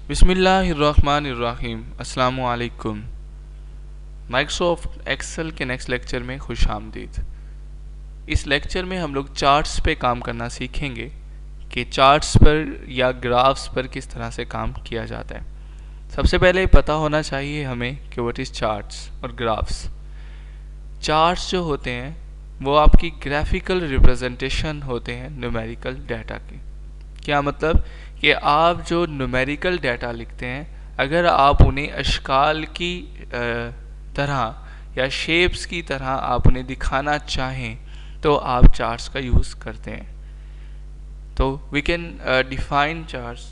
बिस्मिल्लाहिर्रहमानिर्रहीम अस्सलामु अलैकुम। माइक्रोसॉफ्ट एक्सेल के नेक्स्ट लेक्चर में खुश आमदीद। इस लेक्चर में हम लोग चार्ट्स पे काम करना सीखेंगे कि चार्ट्स पर या ग्राफ्स पर किस तरह से काम किया जाता है। सबसे पहले पता होना चाहिए हमें कि व्हाट इज़ चार्ट्स और ग्राफ्स। चार्ट्स जो होते हैं वो आपकी ग्राफिकल रिप्रेजेंटेशन होते हैं न्यूमेरिकल डाटा के। क्या मतलब कि आप जो न्यूमेरिकल डाटा लिखते हैं, अगर आप उन्हें अशकाल की तरह या शेप्स की तरह आप उन्हें दिखाना चाहें तो आप चार्ट्स का यूज़ करते हैं। तो we can define charts.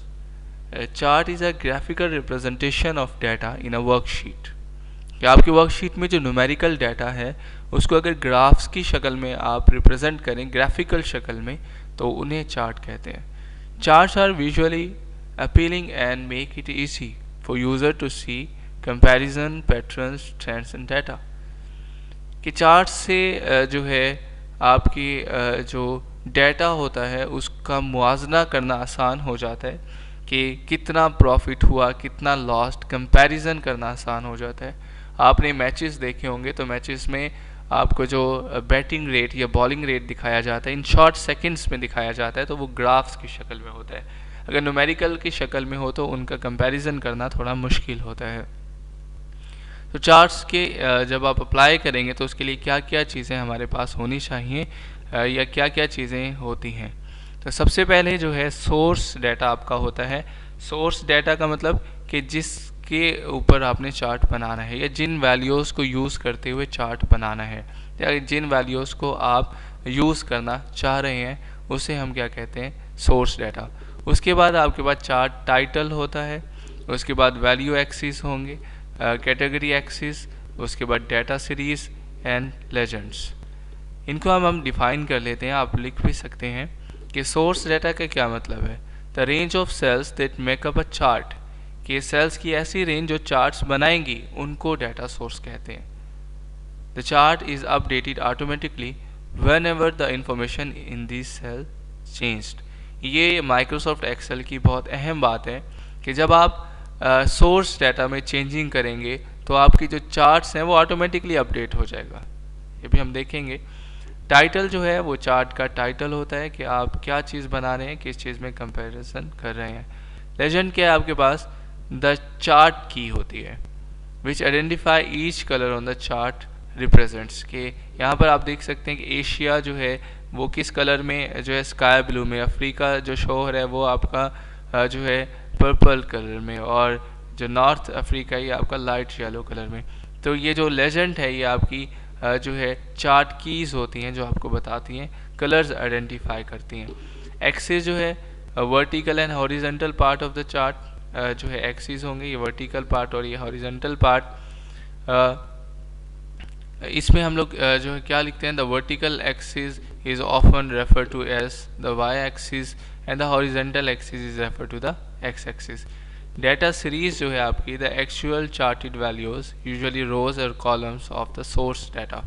Chart is a graphical representation of data in a worksheet. कि आपकी वर्कशीट में जो न्यूमेरिकल डाटा है उसको अगर ग्राफ्स की शक्ल में आप रिप्रेजेंट करें, ग्राफिकल शक्ल में, तो उन्हें चार्ट कहते हैं। Charts are visually appealing and make it easy for user to see comparison patterns, trends and data। कि चार्ट से जो है आपकी जो डाटा होता है उसका मुआजना करना आसान हो जाता है कि कितना प्रॉफिट हुआ, कितना लॉस्ट, कंपैरिजन करना आसान हो जाता है। आपने मैचेस देखे होंगे तो मैचेस में आपको जो बैटिंग रेट या बॉलिंग रेट दिखाया जाता है इन शॉर्ट सेकंड्स में दिखाया जाता है, तो वो ग्राफ्स की शक्ल में होता है। अगर न्यूमेरिकल की शक्ल में हो तो उनका कंपैरिजन करना थोड़ा मुश्किल होता है। तो चार्ट्स के जब आप अप्लाई करेंगे तो उसके लिए क्या क्या चीज़ें हमारे पास होनी चाहिए या क्या क्या चीज़ें होती हैं। तो सबसे पहले जो है सोर्स डाटा आपका होता है। सोर्स डाटा का मतलब कि जिसके ऊपर आपने चार्ट बनाना है या जिन वैल्यूज़ को यूज़ करते हुए चार्ट बनाना है या जिन वैल्यूज़ को आप यूज़ करना चाह रहे हैं उसे हम क्या कहते हैं, सोर्स डाटा। उसके बाद आपके पास चार्ट टाइटल होता है, उसके बाद वैल्यू एक्सिस होंगे, कैटेगरी एक्सिस, उसके बाद डाटा सीरीज एंड लेजेंड्स। इनको हम डिफाइन कर लेते हैं। आप लिख भी सकते हैं कि सोर्स डाटा का क्या मतलब है। The range of cells that make up a chart, कि सेल्स की ऐसी रेंज जो चार्ट्स बनाएंगी उनको डाटा सोर्स कहते हैं। The chart is updated automatically whenever the information in this cell changed। ये माइक्रोसॉफ्ट एक्सेल की बहुत अहम बात है कि जब आप सोर्स डाटा में चेंजिंग करेंगे तो आपकी जो चार्ट्स हैं वो ऑटोमेटिकली अपडेट हो जाएगा। ये भी हम देखेंगे। टाइटल जो है वो चार्ट का टाइटल होता है कि आप क्या चीज़ बना रहे हैं, किस चीज़ में कंपैरिजन कर रहे हैं। लेजेंड क्या है आपके पास, द चार्ट की होती है which identify each colour on the chart represents. के यहाँ पर आप देख सकते हैं कि एशिया जो है वो किस कलर में जो है, स्काई ब्लू में। अफ्रीका जो शो है वो आपका जो है पर्पल कलर में, और जो नॉर्थ अफ्रीका ये आपका लाइट येलो कलर में। तो ये जो लेजेंड है ये आपकी जो है चार्ट कीज़ होती हैं जो आपको बताती हैं, कलर्स आइडेंटिफाई करती हैं। एक्सिस जो है vertical and horizontal part of the chart जो है एक्सिस होंगे, ये वर्टिकल पार्ट और ये हॉरिजेंटल पार्ट। इसमें हम लोग जो है क्या लिखते हैं, the vertical axis is often refer to as the Y axis and the horizontal axis is refer to the X axis. Data series जो है आपकी, the actual charted values usually rows और columns of the source data.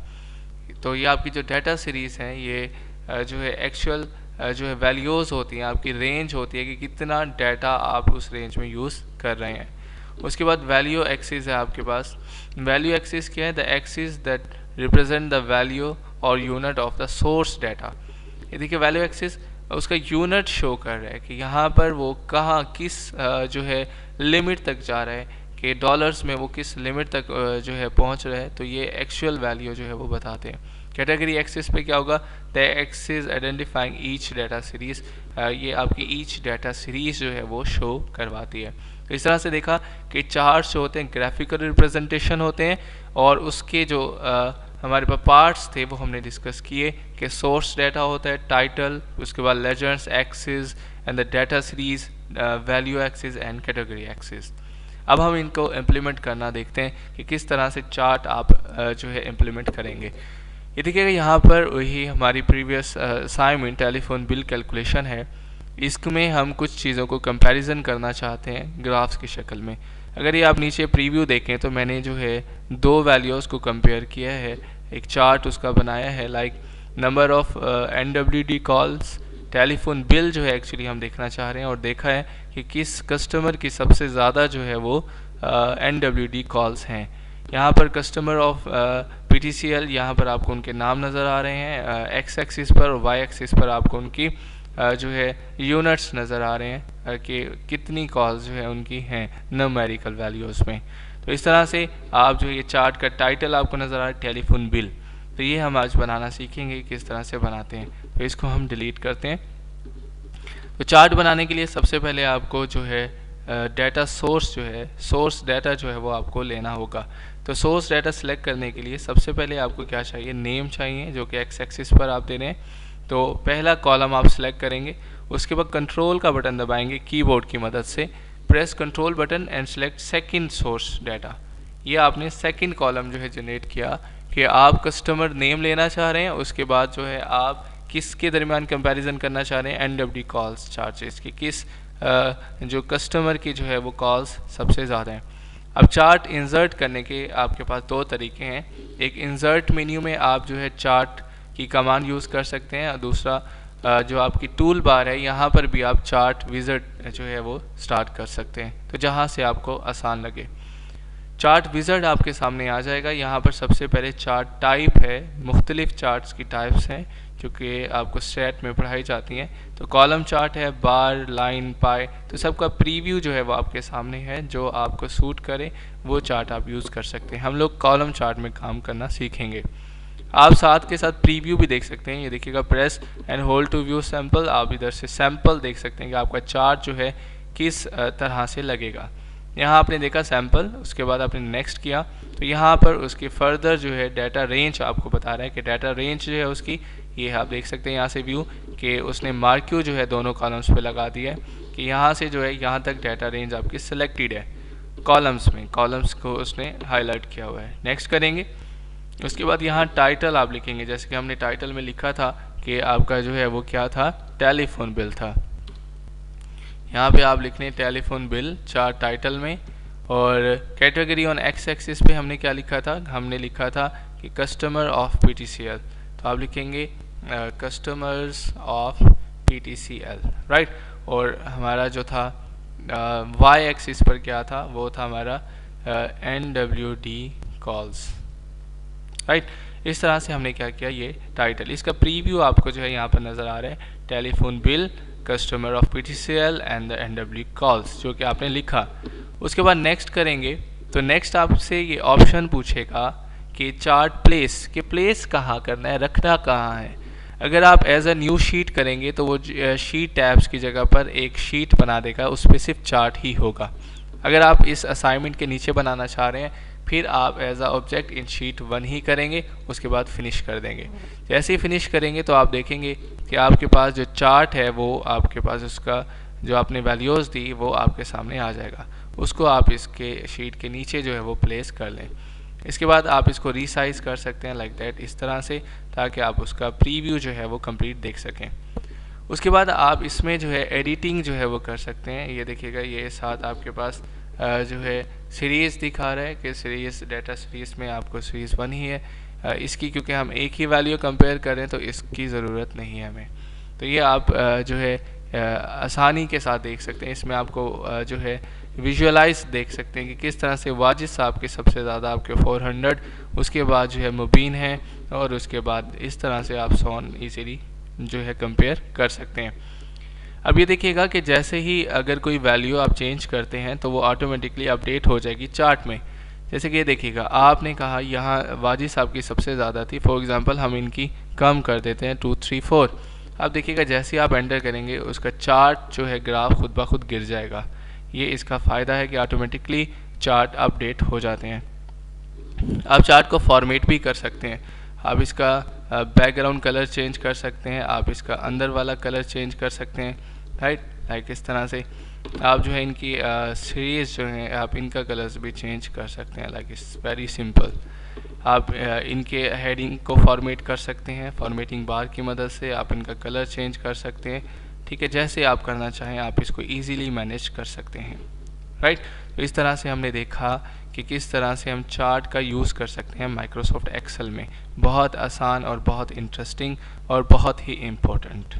तो ये आपकी जो data series हैं ये जो है एक्चुअल जो है वैल्यूज़ होती हैं, आपकी रेंज होती है कि कितना डाटा आप उस रेंज में यूज़ कर रहे हैं। उसके बाद वैल्यू एक्सिस है आपके पास। वैल्यू एक्सिस क्या है, the axis that represent the value और unit of the source data. ये देखिए वैल्यू एक्सिस उसका यूनिट शो कर रहा है कि यहाँ पर वो कहाँ किस जो है लिमिट तक जा रहा है, कि डॉलर्स में वो किस लिमिट तक जो है पहुँच रहा है। तो ये एक्चुअल वैल्यू जो है वो बताते हैं। कैटेगरी एक्सिस पे क्या होगा, the axis identifying each data series. ये आपकी ईच डाटा सीरीज जो है वो शो करवाती है। तो इस तरह से देखा कि चार्ट्स जो होते हैं ग्राफिकल रिप्रेजेंटेशन होते हैं, और उसके जो हमारे पास पार्ट्स थे वो हमने डिस्कस किए कि सोर्स डाटा होता है, टाइटल, उसके बाद legends, axis and the data series, value axis and category axis. अब हम इनको इम्प्लीमेंट करना देखते हैं कि किस तरह से चार्ट आप जो है इम्प्लीमेंट करेंगे। ये देखिएगा यहाँ पर वही हमारी previous assignment telephone bill calculation है। इसमें हम कुछ चीज़ों को कंपैरिजन करना चाहते हैं ग्राफ्स की शक्ल में। अगर ये आप नीचे प्रीव्यू देखें तो मैंने जो है दो वैल्यूज़ को कंपेयर किया है, एक चार्ट उसका बनाया है, like number of NWD calls, telephone bill जो है एक्चुअली हम देखना चाह रहे हैं, और देखा है कि किस कस्टमर की सबसे ज़्यादा जो है वो NWD कॉल्स हैं। यहाँ पर कस्टमर ऑफ PTCL, यहाँ पर आपको उनके नाम नज़र आ रहे हैं एक्स एक्सिस पर, और वाई एक्सिस पर आपको उनकी जो है यूनिट्स नज़र आ रहे हैं कि कितनी कॉल्स जो है उनकी हैं न्यूमेरिकल वैल्यूज़ में। तो इस तरह से आप जो ये चार्ट का टाइटल आपको नज़र आ रहा है टेलीफोन बिल, तो ये हम आज बनाना सीखेंगे किस तरह से बनाते हैं। तो इसको हम डिलीट करते हैं। तो चार्ट बनाने के लिए सबसे पहले आपको जो है डाटा सोर्स जो है, सोर्स डाटा जो है वो आपको लेना होगा। तो सोर्स डाटा सेलेक्ट करने के लिए सबसे पहले आपको क्या चाहिए, नेम चाहिए, जो कि एक्स एक्सिस पर आप दे रहे हैं। तो पहला कॉलम आप सेलेक्ट करेंगे, उसके बाद कंट्रोल का बटन दबाएंगे कीबोर्ड की मदद से, press control button and select second source data. ये आपने सेकंड कॉलम जो है जनरेट किया कि आप कस्टमर नेम लेना चाह रहे हैं, उसके बाद जो है आप किसके दरमियान कंपैरिजन करना चाह रहे हैं, NWD कॉल्स चार्जेस की, किस जो कस्टमर की जो है वो कॉल्स सबसे ज़्यादा हैं। अब चार्ट इंसर्ट करने के आपके पास दो तरीके हैं। एक इंसर्ट मेन्यू में आप जो है चार्ट की कमांड यूज़ कर सकते हैं, और दूसरा जो आपकी टूल बार है यहाँ पर भी आप चार्ट विज़िट जो है वो स्टार्ट कर सकते हैं, तो जहाँ से आपको आसान लगे। चार्ट विज़र्ड आपके सामने आ जाएगा। यहाँ पर सबसे पहले चार्ट टाइप है, मुख्तलिफ चार्ट्स की टाइप्स हैं जो कि आपको स्टेट में पढ़ाई जाती हैं। तो कॉलम चार्ट है, बार, लाइन, पाई, तो सबका प्रीव्यू जो है वो आपके सामने है। जो आपको सूट करे वो चार्ट आप यूज़ कर सकते हैं। हम लोग कॉलम चार्ट में काम करना सीखेंगे। आप साथ के साथ प्रीव्यू भी देख सकते हैं। ये देखिएगा, press and hold to view sample. आप इधर से सैम्पल देख सकते हैं कि आपका चार्ट जो है किस तरह से लगेगा। यहाँ आपने देखा सैम्पल, उसके बाद आपने नेक्स्ट किया, तो यहाँ पर उसकी फर्दर जो है डाटा रेंज आपको बता रहा है कि डाटा रेंज जो है उसकी, ये आप देख सकते हैं यहाँ से व्यू कि उसने मार्क्यू जो है दोनों कॉलम्स पे लगा दिया है कि यहाँ से जो है यहाँ तक डाटा रेंज आपकी सिलेक्टेड है कॉलम्स में, कॉलम्स को उसने हाईलाइट किया हुआ है। नेक्स्ट करेंगे, उसके बाद यहाँ टाइटल आप लिखेंगे, जैसे कि हमने टाइटल में लिखा था कि आपका जो है वो क्या था, टेलीफोन बिल था। यहाँ पे आप लिखने टेलीफोन बिल चार्ट टाइटल में, और कैटेगरी ऑन एक्स एक्सिस पे हमने क्या लिखा था, हमने लिखा था कि कस्टमर ऑफ PTCL, तो आप लिखेंगे कस्टमर्स ऑफ PTCL, राइट। और हमारा जो था वाई एक्सिस पर क्या था, वो था हमारा NWD कॉल्स, राइट। इस तरह से हमने क्या किया, ये टाइटल, इसका प्रीव्यू आपको जो है यहाँ पर नज़र आ रहा है, telephone bill customer of PTCL and the NWD calls, जो कि आपने लिखा। उसके बाद नेक्स्ट करेंगे, तो नेक्स्ट आपसे ये ऑप्शन पूछेगा कि चार्ट प्लेस, कि प्लेस कहाँ करना है, रखना कहाँ है। अगर आप एज अ न्यू शीट करेंगे तो वो शीट टैब्स की जगह पर एक शीट बना देगा, उस पर सिर्फ चार्ट ही होगा। अगर आप इस असाइनमेंट के नीचे बनाना चाह रहे हैं, फिर आप as a object in sheet 1 ही करेंगे, उसके बाद फिनिश कर देंगे। जैसे ही फिनिश करेंगे तो आप देखेंगे कि आपके पास जो चार्ट है वो आपके पास उसका जो आपने वैल्यूज़ दी वो आपके सामने आ जाएगा। उसको आप इसके शीट के नीचे जो है वो प्लेस कर लें। इसके बाद आप इसको रीसाइज कर सकते हैं लाइक दैट, इस तरह से, ताकि आप उसका प्रीव्यू जो है वो कंप्लीट देख सकें। उसके बाद आप इसमें जो है एडिटिंग जो है वो कर सकते हैं। ये देखिएगा, ये साथ आपके पास जो है सीरीज़ दिखा रहा है कि सीरीज़ डाटा सीरीज़ में आपको सीरीज़ 1 ही है। इसकी क्योंकि हम एक ही वैल्यू कंपेयर करें तो इसकी ज़रूरत नहीं है हमें। तो ये आप जो है आसानी के साथ देख सकते हैं। इसमें आपको जो है विजुअलाइज देख सकते हैं कि किस तरह से वाजिद साहब के सबसे ज़्यादा आपके 400, उसके बाद जो है मुबीन है, और उसके बाद इस तरह से आप सोन ईजीली जो है कंपेयर कर सकते हैं। अब ये देखिएगा कि जैसे ही अगर कोई वैल्यू आप चेंज करते हैं तो वो ऑटोमेटिकली अपडेट हो जाएगी चार्ट में। जैसे कि ये देखिएगा, आपने कहा यहाँ वाजिद साहब की सबसे ज़्यादा थी, फॉर एग्जांपल हम इनकी कम कर देते हैं 2, 3, 4। अब देखिएगा जैसे ही आप एंटर करेंगे उसका चार्ट जो है ग्राफ खुद ब खुद गिर जाएगा। ये इसका फ़ायदा है कि ऑटोमेटिकली चार्ट अपडेट हो जाते हैं। आप चार्ट को फॉर्मेट भी कर सकते हैं। आप इसका बैकग्राउंड कलर चेंज कर सकते हैं, आप इसका अंदर वाला कलर चेंज कर सकते हैं, राइट। लाइक इस तरह से आप जो है इनकी सीरीज़ जो है आप इनका कलर्स भी चेंज कर सकते हैं, लाइक इट्स वेरी सिंपल। आप इनके हेडिंग को फॉर्मेट कर सकते हैं, फॉर्मेटिंग बार की मदद से आप इनका कलर चेंज कर सकते हैं, ठीक है। जैसे आप करना चाहें आप इसको ईजीली मैनेज कर सकते हैं, राइट। तो इस तरह से हमने देखा कि किस तरह से हम चार्ट का यूज़ कर सकते हैं माइक्रोसॉफ्ट एक्सेल में। बहुत आसान और बहुत इंटरेस्टिंग और बहुत ही इम्पोर्टेंट।